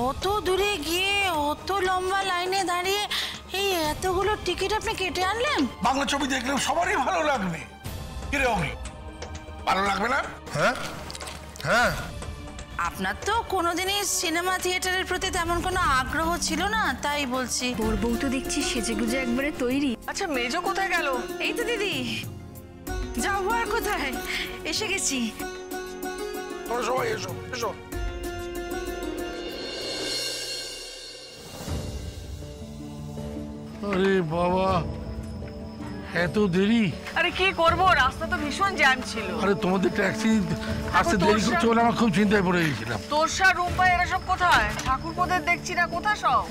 অত দূরে গিয়ে অত লম্বা লাইনে দাঁড়িয়ে এই এতগুলো টিকিট আপনি কেটে আনলেন? বাংলা ছবি দেখলে সবারই ভালো লাগবে। কিরে অগ্নি, ভালো লাগবে না? হ্যাঁ হ্যাঁ। আপনার তো কোনোদিনই সিনেমা থিয়েটারের প্রতি তেমন কোনো আগ্রহ ছিল না, তাই বলছি। ওর বউ তো দেখছি সেজেগুজে একবারে তৈরি। আচ্ছা মেজো কোথায় গেল? এই তো দিদি। যাবো আর কোথায়, এসে গেছি। সবাই এসো এসো। আরে বাবা, এত দেরি! আরে কি করবো, রাস্তা তো ভীষণ জ্যাম ছিল। আরে তোমাদের ট্যাক্সি আসতে দেরি করছে বলে আমার খুব চিন্তায় পড়ে গেছিলাম। তোরসা রুম্পা এরা সব কোথায়? ঠাকুরপোদের দেখছি না, কোথায় সব?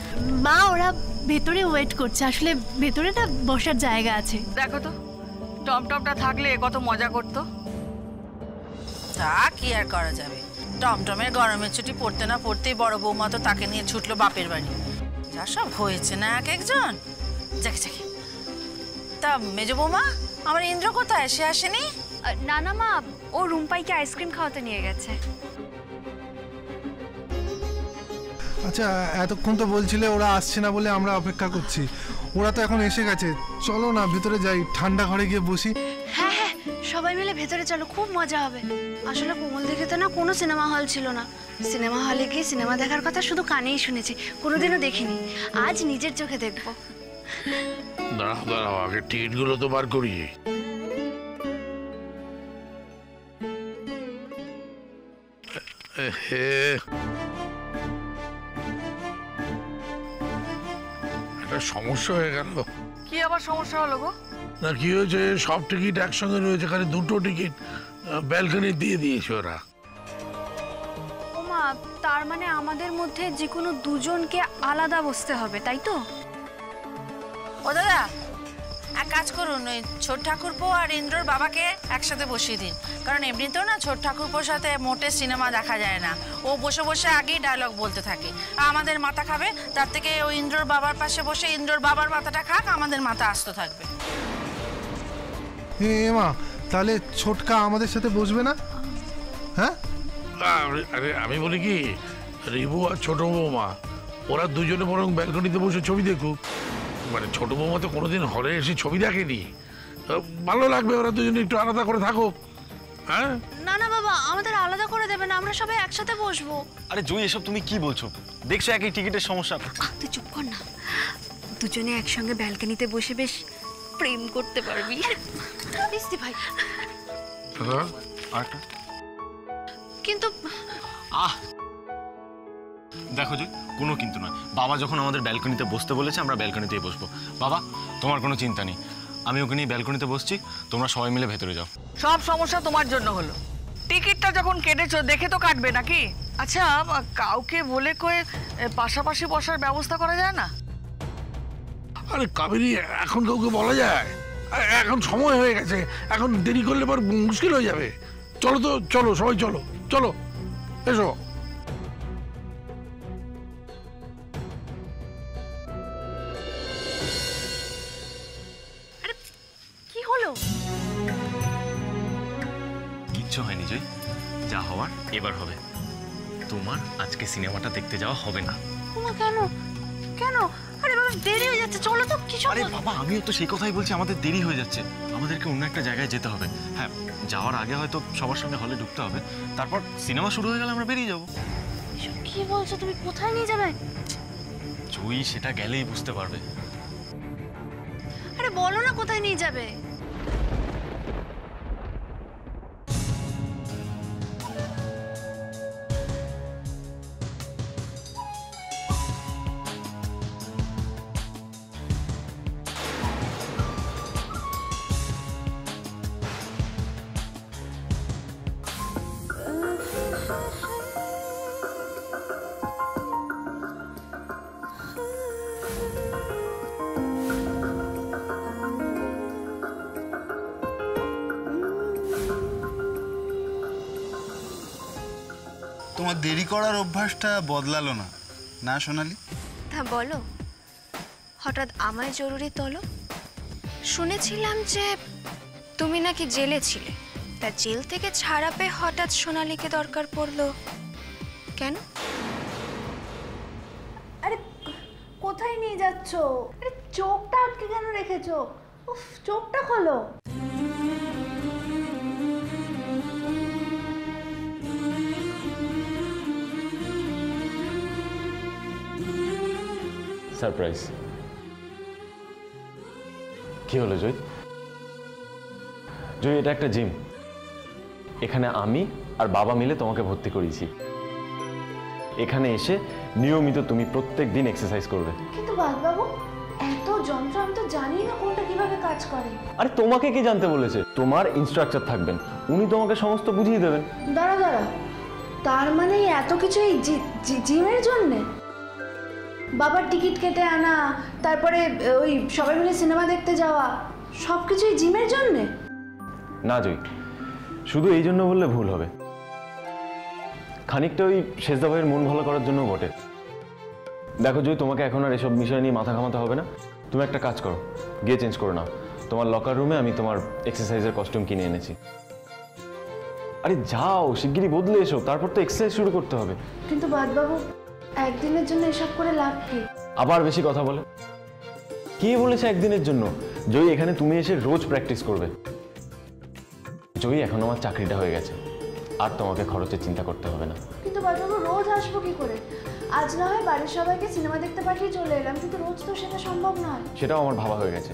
মা ওরা ভেতরে ওয়েট করছে, আসলে ভেতরে না বসার জায়গা আছে। দেখো তো টমটমটা থাকলে কত মজা করতো। তা কি আর করা যাবে, টমটমের গরমের ছুটি পড়তে না পড়তেই বড় বৌমা তো তাকে নিয়ে ছুটলো বাপের বাড়ি। যা সব হয়েছে না এক একজন। যাকে যাকে। তা মেজো বৌমা, আমার ইন্দ্র কোথায়, সে আসেনি? না না মা, ও রুম্পাইকে আইসক্রিম খাওয়াতে নিয়ে গেছে। আচ্ছা এতক্ষণ তো বলছিলে ওরা আসছে না বলে আমরা অপেক্ষা করছি, ওরা তো এখন এসে গেছে। চলো না ভেতরে যাই, ঠান্ডা ঘরে গিয়ে বসি। হ্যাঁ হ্যাঁ, সবাই মিলে ভেতরে চলো, খুব মজা হবে। আসলে কোমল দিকে তো না কোনো সিনেমা হল ছিল না। সিনেমা হলে গিয়ে সিনেমা দেখার কথা শুধু কানেই শুনেছি, কোনোদিনও দেখিনি। আজ নিজের চোখে দেখবো। দাঁড়াও দাঁড়াও, আগে টিকিটগুলো তো বার করি। একটা সমস্যা হয়ে গেল। কি আবার সমস্যা হলো গো? না কি হয়েছে, সব টিকিট একসঙ্গে রয়েছে, খালি দুটো টিকিট ব্যালকনি দিয়ে দিয়েছে ওরা। ও মা, তার মানে আমাদের মধ্যে যে কোনো দুজনকে আলাদা বসতে হবে, তাই তো? ও দাদা, এক কাজ করুন, ওই ছোট ঠাকুরপো আর ইন্দ্রর বাবাকে একসাথে বসিয়ে দিন। কারণ এমনিতেও না ছোট ঠাকুরপোর সাথে মোটে সিনেমা দেখা যায় না, ও বসে বসে আগেই ডায়লগ বলতে থাকে। আমাদের মাথা খাবে, তার থেকে ওই ইন্দ্রর বাবার পাশে বসে ইন্দ্রর বাবার মাথাটা খাক, আমাদের মাথা আস্ত থাকবে। মা, তাহলে ছোটকা আমাদের সাথে বসবে না? হ্যাঁ আরে আমি বলি কি, রিবু আর ছোট বৌমা ওরা দুজনে বরং ব্যালকনিতে বসে ছবি দেখুক। মানে ছোট বৌমা তো কোনোদিন হলে এসে ছবি দেখেনি, ভালো লাগবে ওরা দুজনে একটু আলাদা করে থাকুক। হ্যাঁ না না বাবা, আমাদের আলাদা করে দেবে না, আমরা সবাই একসাথে বসবো। আরে জুই, এসব তুমি কি বলছো? দেখছো একই টিকিটের সমস্যা। তুই চুপ কর না, দুজনে একসঙ্গে ব্যালকনিতে বসে বেশ প্রেম করতে পারবি। মিস্তি ভাই আরেকটা কিন্তু দেখো জুই, কোনো কিন্তু নয়। বাবা যখন আমাদের ব্যালকনিতে বসতে বলেছে আমরা ব্যালকনিতেই বসবো। বাবা তোমার কোনো চিন্তা নেই, আমি ওকে নিয়ে ব্যালকনিতে বসছি, তোমরা সবাই মিলে ভেতরে যাও। সব সমস্যা তোমার জন্য হলো। টিকিটটা যখন কেটেছো দেখে তো কাটবে নাকি? আচ্ছা কাউকে বলে কয়ে পাশাপাশি বসার ব্যবস্থা করা যায় না? আরে কাবেরী, এখন কাউকে বলা যায়? এখন সময় হয়ে গেছে, এখন দেরি করলে পর মুশকিল হয়ে যাবে। চলো তো, চলো সবাই, চলো চলো এসো। কি হলো? কিচ্ছু হয়নি জয়, যা হওয়ার এবার হবে। তোমার আজকে সিনেমাটা দেখতে যাওয়া হবে না। ওমা, কেন কেন? আরে বাবা, দেরি হয়ে যাচ্ছে, চলো তো। কিছু আরে বাবা, আমিও তো সেই কথাই বলছি, আমাদের দেরি হয়ে যাচ্ছে, আমাদেরকে অন্য একটা জায়গায় যেতে হবে। হ্যাঁ, যাওয়ার আগে হয়তো সবার সঙ্গে হলে ঢুকতে হবে, তারপর সিনেমা শুরু হয়ে গেলে আমরা বেরিয়ে যাবো। কি বলছো তুমি? কোথায় নিয়ে যাবে? জুই, সেটা গেলেই বুঝতে পারবে। আরে বলো না কোথায় নিয়ে যাবে। তোমার দেরি করার অভ্যাসটা বদলালো না, না সোনালি? তা বলো, হঠাৎ আমায় জরুরি তলব? শুনেছিলাম যে তুমি নাকি জেলে ছিলে, তা জেল থেকে ছাড়া পেয়ে হঠাৎ সোনালিকে দরকার পড়লো কেন? যাচ্ছ? আরে চোখটা আটকে কেন রেখেছো? উফ, চোখটা খোলো। সারপ্রাইজ। কি হলো জয়? জয়, এটা একটা জিম। এখানে আমি আর বাবা মিলে তোমাকে ভর্তি করিয়েছি। এখানে এসে নিয়মিত তুমি প্রত্যেক দিন এক্সারসাইজ করবে। কিন্তু বাবু, এত যন্ত্র আমি তো জানি না কোনটা কিভাবে কাজ করে। আরে তোমাকে কি জানতে বলেছে? তোমার ইনস্ট্রাক্টর থাকবেন, উনি তোমাকে সমস্ত বুঝিয়ে দেবেন। দাঁড়া, তার মানে এত কিছু এই জিমের জন্যে? বাবার টিকিট কেটে আনা, তারপরে ওই সবাই মিলে সিনেমা দেখতে যাওয়া, সব কিছুই জিমের জন্যে? না জয়, শুধু এই জন্য বললে ভুল হবে। খানিকটা ওই শেষদা ভাইয়ের মন ভালো করার জন্য বটে। দেখো জয়, তোমাকে এখন আর এসব বিষয় নিয়ে মাথা ঘামাতে হবে না। তুমি একটা কাজ করো, গিয়ে চেঞ্জ করো না। তোমার লকার রুমে আমি তোমার এক্সারসাইজের কস্টিউম কিনে এনেছি। আরে যাও, শিগগিরই বদলে এসো, তারপর তো এক্সারসাইজ শুরু করতে হবে। কিন্তু বাবু, একদিনের জন্য এসব করে লাভ কি? আবার বেশি কথা বলে। কে বলেছে একদিনের জন্য? জয়, এখানে তুমি এসে রোজ প্র্যাকটিস করবে। জয়, এখন আমার চাকরিটা হয়ে গেছে, আর তোমাকে খরচের চিন্তা করতে হবে না। কিন্তু বাবু, রোজ আসবো কি করে? আজ না হয় বাড়ির সবাইকে সিনেমা দেখতে পাঠিয়ে চলে এলাম, কিন্তু রোজ তো সেটা সম্ভব নয়। সেটাও আমার ভাবা হয়ে গেছে।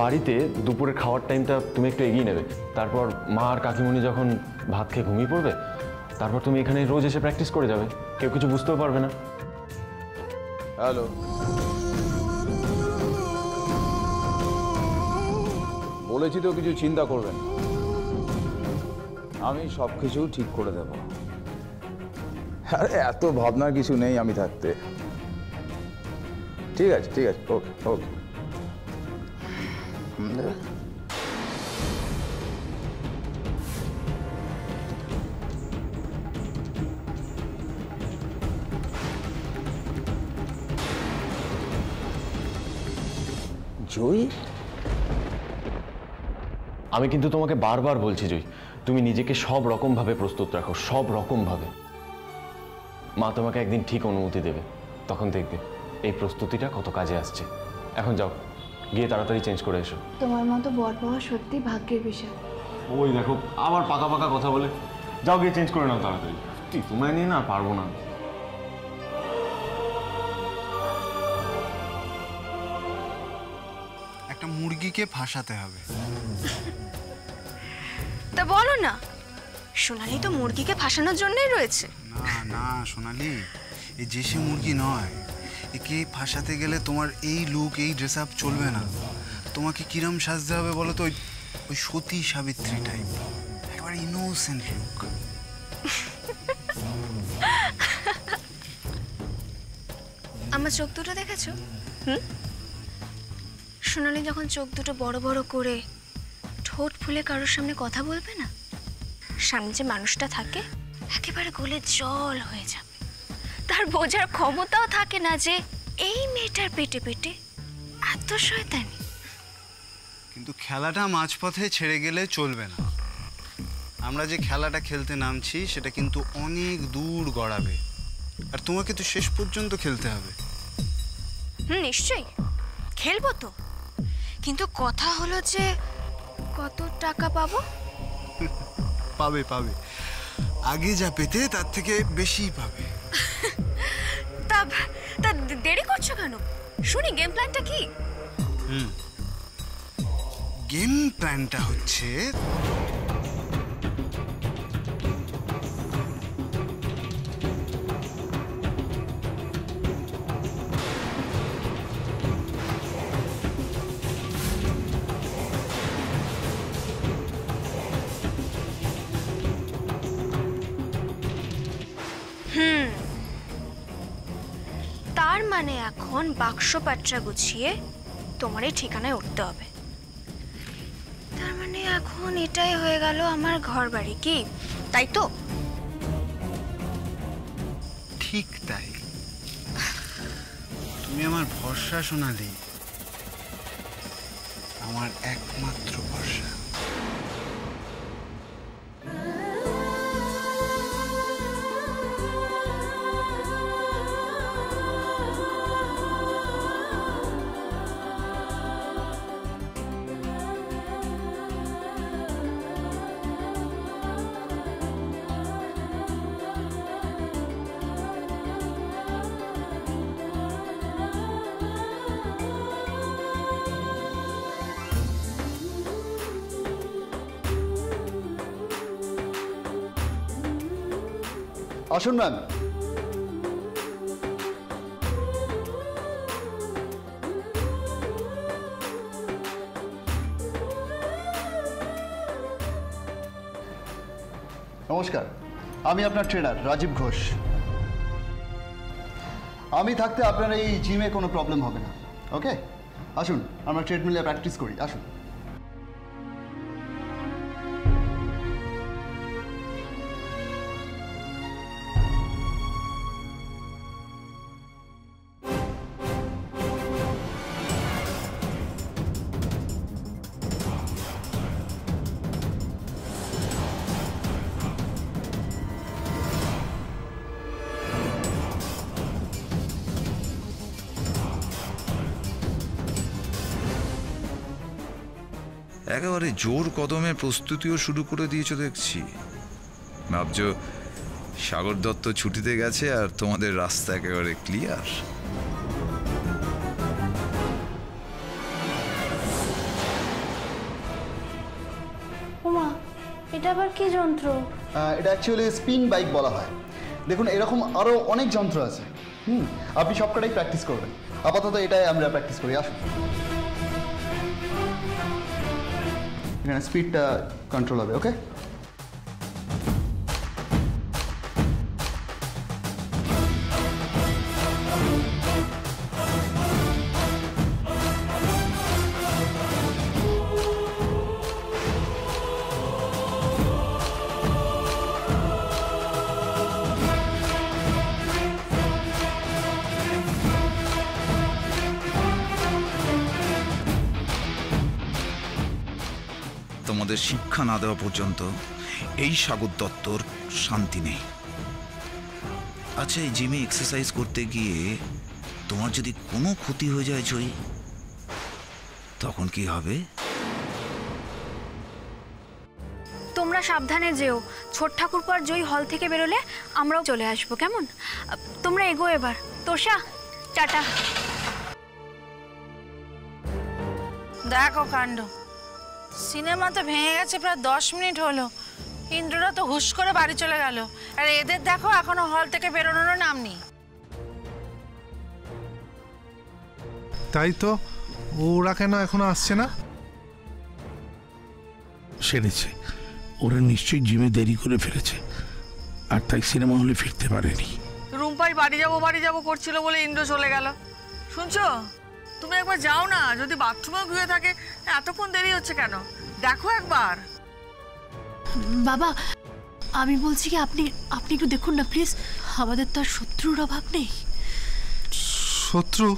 বাড়িতে দুপুরে খাওয়ার টাইমটা তুমি একটু এগিয়ে নেবে। তারপর মা আর কাকিমণি যখন ভাত খেয়ে ঘুমিয়ে পড়বে, তারপর তুমি এখানে রোজ এসে প্র্যাকটিস করে যাবে। কেউ কিছু বুঝতেও পারবে না। হ্যালো, বলেছি তো কিছু চিন্তা করবেন, আমি সব কিছু ঠিক করে দেব। আরে এত ভাবনার কিছু নেই আমি থাকতে। ঠিক আছে, ওকে ওকে। জয়, আমি কিন্তু তোমাকে বারবার বলছি জয়, তুমি নিজেকে সব রকমভাবে প্রস্তুত রাখো, সব রকমভাবে। মা তোমাকে একদিন ঠিক অনুমতি দেবে, তখন দেখবে এই প্রস্তুতিটা কত কাজে আসছে। এখন যাও, গিয়ে তাড়াতাড়ি চেঞ্জ করে এসো। তোমার মতো বর পাওয়া সত্যি ভাগ্যের বিষয়। ওই দেখো, আবার পাকা পাকা কথা বলে। যাও, গিয়ে চেঞ্জ করে নাও তাড়াতাড়ি। তোমায় নিয়ে না পারবো না। একটা মুরগিকে ফাঁসাতে হবে। তা বলো না, সোনালি তো মুরগিকে ফাঁসানোর জন্যই রয়েছে। না না সোনালি, এই যে সে মুরগি নয়। একে ফাঁসাতে গেলে তোমার এই লুক, এই ড্রেস আপ চলবে না। তোমাকে কিরম সাজতে হবে বলো তো? ওই সতী সাবিত্রী টাইপ, একেবারে ইনোসেন্ট লুক। আমার চোখ দুটো দেখেছো? সোনালি যখন চোখ দুটো বড় বড় করে ঠোঁট ফুলে কারোর সামনে কথা বলবে না, সামনে যে মানুষটা থাকে একেবারে গলে জল হয়ে যাবে। তার বোঝার ক্ষমতাও থাকে না যে এই মেয়েটার পেটে পেটে এত শয়তানি। কিন্তু খেলাটা মাঝপথে ছেড়ে গেলে চলবে না। আমরা যে খেলাটা খেলতে নামছি সেটা কিন্তু অনেক দূর গড়াবে, আর তোমাকে তো শেষ পর্যন্ত খেলতে হবে। নিশ্চয়ই খেলবো তো, কিন্তু কথা হলো যে কত টাকা পাবো? পাবে পাবে, আগে যা পেতে তার থেকে বেশি পাবে। তা দেরি করছো কেন? শুনি গেম প্ল্যানটা কি? গেম প্ল্যানটা হচ্ছে তার মানে এখন বাক্সপাট্রা গুছিয়ে তোমার এই ঠিকানায় উঠতে হবে। তার মানে এখন এটাই হয়ে গেল আমার ঘর বাড়ি, কি তাই তো? ঠিক তাই। তুমি আমার ভরসা সোনালি, আমার একমাত্র ভরসা। আসুন ম্যাম। নমস্কার, আমি আপনার ট্রেনার রাজীব ঘোষ। আমি থাকতে আপনার এই জিমে কোনো প্রবলেম হবে না। ওকে, আসুন আমরা ট্রেডমিলে প্র্যাকটিস করি। আসুন। একেবারে জোর কদমে প্রস্তুতিও শুরু করে দিয়েছো দেখছি। ভাবছো সাগর দত্ত ছুটিতে গেছে আর তোমাদের রাস্তা একেবারে ক্লিয়ার। ওমা, এটা আবার কি যন্ত্র? এটা অ্যাকচুয়ালি স্পিন বাইক বলা হয়। দেখুন, এরকম আরও অনেক যন্ত্র আছে। আপনি সবকটাই প্র্যাকটিস করবেন। আপাতত এটাই আমরা প্র্যাকটিস করি। আসুন। এখানে স্পিডটা কন্ট্রোল হবে। ওকে, তোমাদের শিক্ষা না দেওয়া পর্যন্ত এই সাগর দত্তর শান্তি নেই। আচ্ছা, এই জিমে এক্সারসাইজ করতে গিয়ে তোমার যদি কোনো ক্ষতি হয়ে যায় জয়ী, তখন কি হবে? তোমরা সাবধানে যেও। ছোট ঠাকুরপো আর জয়ী হল থেকে বেরোলে আমরাও চলে আসবো, কেমন? তোমরা এগো এবার। তোষা, টাটা। দেখো কাণ্ড, সিনেমা তো ভেঙে গেছে প্রায় 10 মিনিট হলো। ইন্দ্ররা তো হুশ করে বাড়ি চলে গেল, আর এদের দেখো এখনো হল থেকে বেরোনোর নাম নেই। তাই তো, ওরা কেন এখনো আসছে না? সেরেছে, ওরা নিশ্চয়ই জিমে দেরি করে ফেলেছে, আর তাই সিনেমা হলে ফিরতে পারেনি। রুম্পাই বাড়ি যাবো করছিল বলে ইন্দ্র চলে গেল। শুনছো, তুমি একবার যাও না, যদি বাথরুমেও ঘুরে থাকে। এতক্ষণ দেরি হচ্ছে কেন, দেখো একবার। বাবা, আমি বলছি কি, আপনি একটু দেখুন না প্লিজ। আমাদের তো আর শত্রুর অভাব নেই। শত্রু?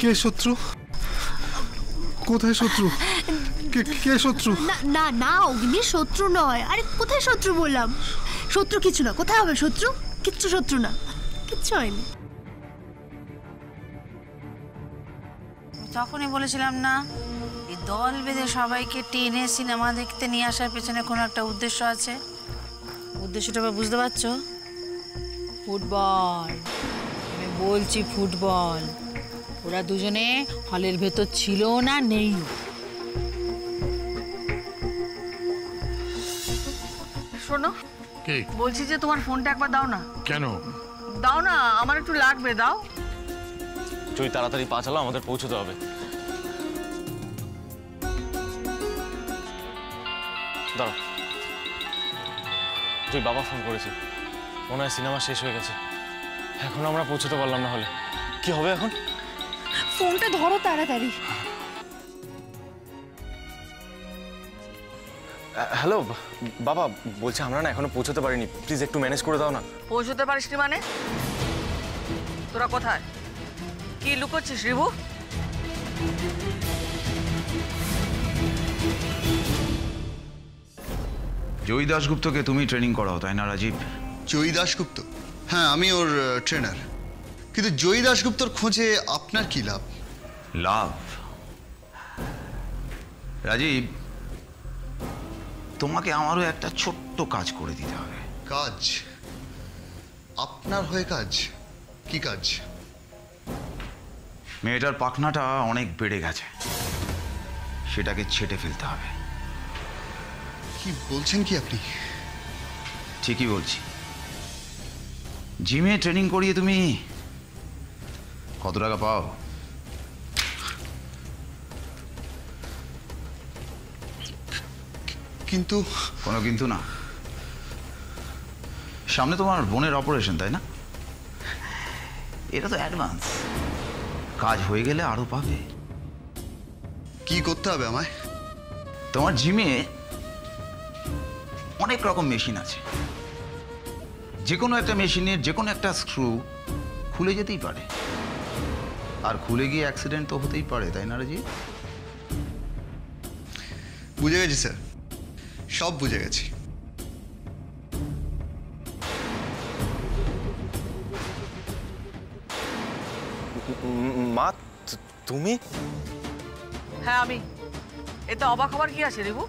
কে শত্রু? কোথায় শত্রু? কে শত্রু? না না, অগ্নি শত্রু নয়। আরে কোথায় শত্রু বললাম? শত্রু কিছু না। কোথায় হবে শত্রু? কিচ্ছু শত্রু না, কিচ্ছু হয়নি। তখনই বলেছিলাম না, এই দল বেঁধে সবাইকে টেনে সিনেমা দেখতে নিয়ে আসার পেছনে কোনো একটা উদ্দেশ্য আছে। উদ্দেশ্যটা বুঝতে পারছো? ফুটবল। আমি বলছি ফুটবল। ওরা দুজনে হলের ভেতর ছিল না, নেই। শোনো, বলছি যে তোমার ফোনটা একবার দাও না। কেন? দাও না, আমার একটু লাগবে, দাও। তুই তাড়াতাড়ি পা চালা, আমাদের পৌঁছতে হবে। দাঁড়াও, তুই বাবা ফোন করেছি, মনে হয় সিনেমা শেষ হয়ে গেছে। এখন আমরা পৌঁছতে পারলাম না, হলে কি হবে এখন? ফোনটা ধরো তাড়াতাড়ি। হ্যালো বাবা, বলছি আমরা না এখনো পৌঁছতে পারিনি, প্লিজ একটু ম্যানেজ করে দাও না। পৌঁছতে পারিসনি মানে? তোরা কোথায়? কি লুকোচ্ছিস রিভু? জয়ী দাশগুপ্তকে তুমি ট্রেনিং করাও, তাই না রাজীব? জয়ী দাশগুপ্ত? হ্যাঁ, আমি ওর ট্রেনার। কিন্তু জয়ী দাশগুপ্তর খোঁজে আপনার কি লাভ? লাভ? রাজীব, তোমাকে আমারও একটা ছোট্ট কাজ করে দিতে হবে। কাজ? আপনার হয়ে কাজ? কি কাজ? মেয়েটার পাখনাটা অনেক বেড়ে গেছে, সেটাকে ছেটে ফেলতে হবে। কি বলছেন কি আপনি? ঠিকই বলছি। জিমে ট্রেনিং করিয়ে তুমি কত টাকা পাও? কিন্তু কোনো কিন্তু না। সামনে তোমার বোনের অপারেশন, তাই না? এটা তো অ্যাডভান্স, কাজ হয়ে গেলে আরো পাবে। কি করতে হবে আমায়? তোমার জিমে অনেক রকম মেশিন আছে, যে কোনো একটা মেশিনের যে কোনো একটা স্ক্রু খুলে যেতেই পারে, আর খুলে গিয়ে অ্যাক্সিডেন্ট তো হতেই পারে, তাই না রাজি? বুঝে গেছি স্যার, সব বুঝে গেছি। মা তুমি? হ্যাঁ আমি। এতে অবাক হবার কি আছে রিবু?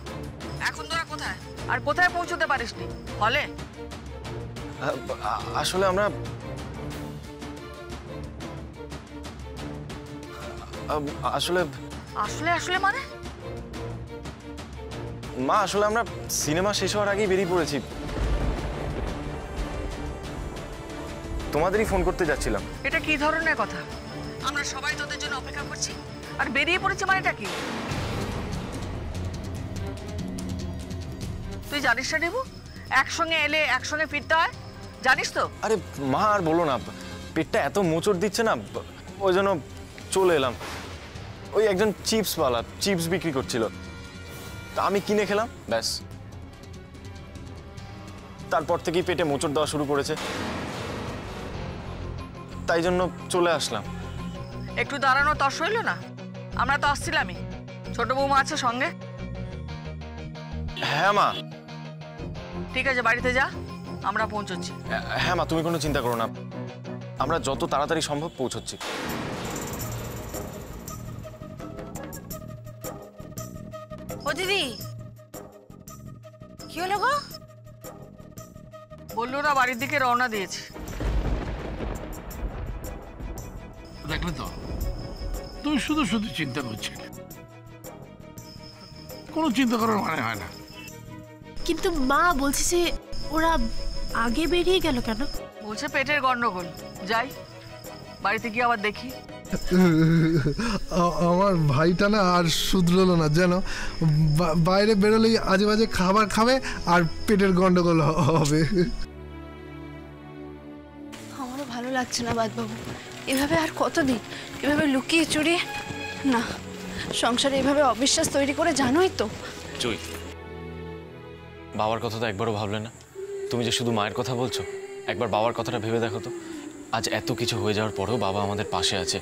এখন তোরা কোথায়, আর কোথায় পৌঁছতে পারিসনি? হলে? আসলে আমরা আসলে আসলে আসলে মানে? মা আসলে আমরা সিনেমা শেষ হওয়ার আগেই বেরিয়ে পড়েছি। তোমাদেরই ফোন করতে যাচ্ছিলাম। এটা কি ধরনের কথা? আমরা সবাই তোদের জন্য অপেক্ষা করছি, আর বেরিয়ে পড়েছি মানেটা কি? তুই জানিস না রিবু, একসঙ্গে এলে একসঙ্গে ফিরতে হয়, জানিস তো? আরে মা আর বলো না, পেটটা এত মোচড় দিচ্ছে না, ওই জন্য চলে এলাম। ওই একজন চিপসওয়ালা চিপস বিক্রি করছিল, তা আমি কিনে খেলাম, ব্যাস। তারপর থেকেই পেটে মোচড় দেওয়া শুরু করেছে, তাই জন্য চলে আসলাম। একটু দাঁড়ানো তস হইল না? আমরা তো আসছিলামই, ছোট বৌমা আছে সঙ্গে। হ্যাঁ মা। ঠিক আছে, বাড়িতে যা, আমরা পৌঁছচ্ছি। হ্যাঁ মা, তুমি কোনো চিন্তা করো না, আমরা যত তাড়াতাড়ি সম্ভব পৌঁছচ্ছি। ও দিদি, কি হলো গো? বললো না বাড়ির দিকে রওনা দিয়েছে। দেখলে তো, তুমি শুধু শুধু চিন্তা করছিলে, কোনো চিন্তা করার মানে হয় না। কিন্তু মা বলছে যে ওরা আগে বেরিয়ে গেল কেন? বলছে পেটের গন্ডগোল, যাই বাড়িতে গিয়ে আবার দেখি। আমার ভাইটা না আর শুধরলো না, যেন বাইরে বেরোলেই আজে বাজে খাবার খাবে আর পেটের গন্ডগোল হবে। আমারও ভালো লাগছে না বাদবাবু, এভাবে আর কতদিন এভাবে লুকিয়ে চুরিয়ে? না, সংসারে এভাবে অবিশ্বাস তৈরি করে জানোই তো। জয়, বাবার কথা তো একবারও ভাবলে না? তুমি যে শুধু মায়ের কথা বলছো, একবার বাবার কথাটা ভেবে দেখো তো। আজ এত কিছু হয়ে যাওয়ার পরেও বাবা আমাদের পাশে আছে।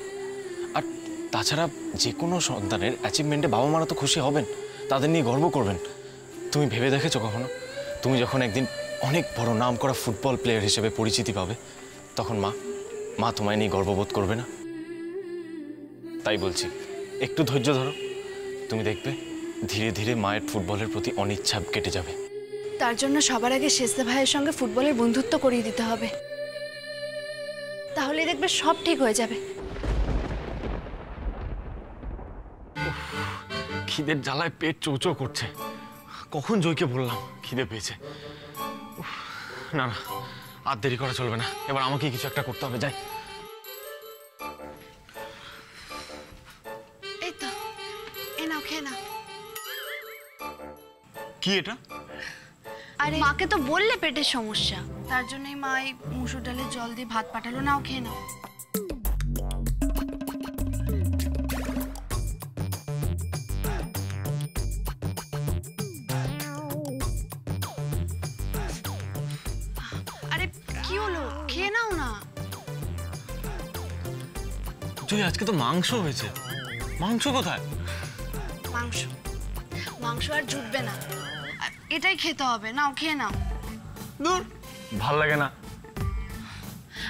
আর তাছাড়া যে কোনো সন্তানের অ্যাচিভমেন্টে বাবা মারা তো খুশি হবেন, তাদের নিয়ে গর্ব করবেন। তুমি ভেবে দেখেছো কখনো, তুমি যখন একদিন অনেক বড় নাম করা ফুটবল প্লেয়ার হিসেবে পরিচিতি পাবে, তখন মা তোমায় নিয়ে গর্ববোধ করবে না? তাই বলছি, একটু ধৈর্য ধরো, তুমি দেখবে ধীরে ধীরে মায়ের ফুটবলের প্রতি অনিচ্ছা কেটে যাবে। তার জন্য সবার আগে শেষদা ভাইয়ের সঙ্গে ফুটবলের বন্ধুত্ব করিয়ে দিতে হবে, তাহলে দেখবে সব ঠিক হয়ে যাবে। খিদের জ্বালায় পেট চৌচৌ করছে, কখন জয়কে বললাম খিদে পেয়েছে। না না, আর দেরি করা চলবে না, এবার আমাকে কিছু একটা করতে হবে, যাই। এই তো, এ নাও, খেয়ে নাও। কি এটা? আরে মাকে তো বললে পেটের সমস্যা, তার জন্যই মা এই মুসুর ডালের জল দিয়ে ভাত পাঠালো, নাও খেয়ে নাও। আরে কি হলো, খেয়ে নাও না। জয়, আজকে তো মাংস হয়েছে। মাংস কোথায়? মাংস মাংস আর জুটবে না, আর এটাই খেতে হবে, নাও খেয়ে নাও। দূর, ভাল লাগে না।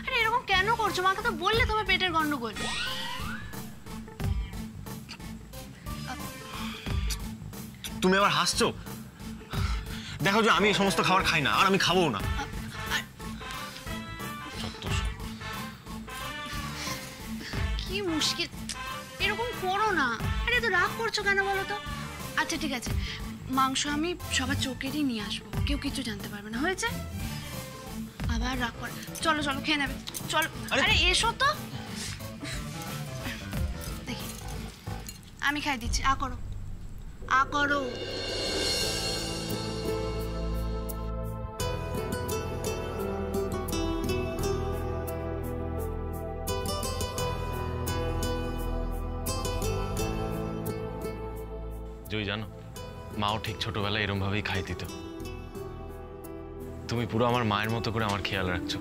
আরে এরকম কেন করছো? মাকে তো বললে তোমার পেটের গন্ডগোল। তুমি আবার হাসছো? দেখো যে আমি এই সমস্ত খাবার খাই না, আর আমি খাবো না। কি মুশকিল, এরকম করো না। আরে তো রাগ করছো কেন বলো তো? আচ্ছা ঠিক আছে, মাংস আমি সবার চোখেরই নিয়ে আসবো, কেউ কিছু জানতে পারবে না, হয়েছে? আবার রাগ করে। চলো চলো খেয়ে নেবে, চলো। আরে এসো তো, দেখি আমি খাই দিচ্ছি, আ করো আ করো। জয় জানো, মাও ঠিক ছোটবেলায় এরমভাবেই খাই দিত। তুমি পুরো আমার মায়ের মতো করে আমার খেয়াল রাখছো।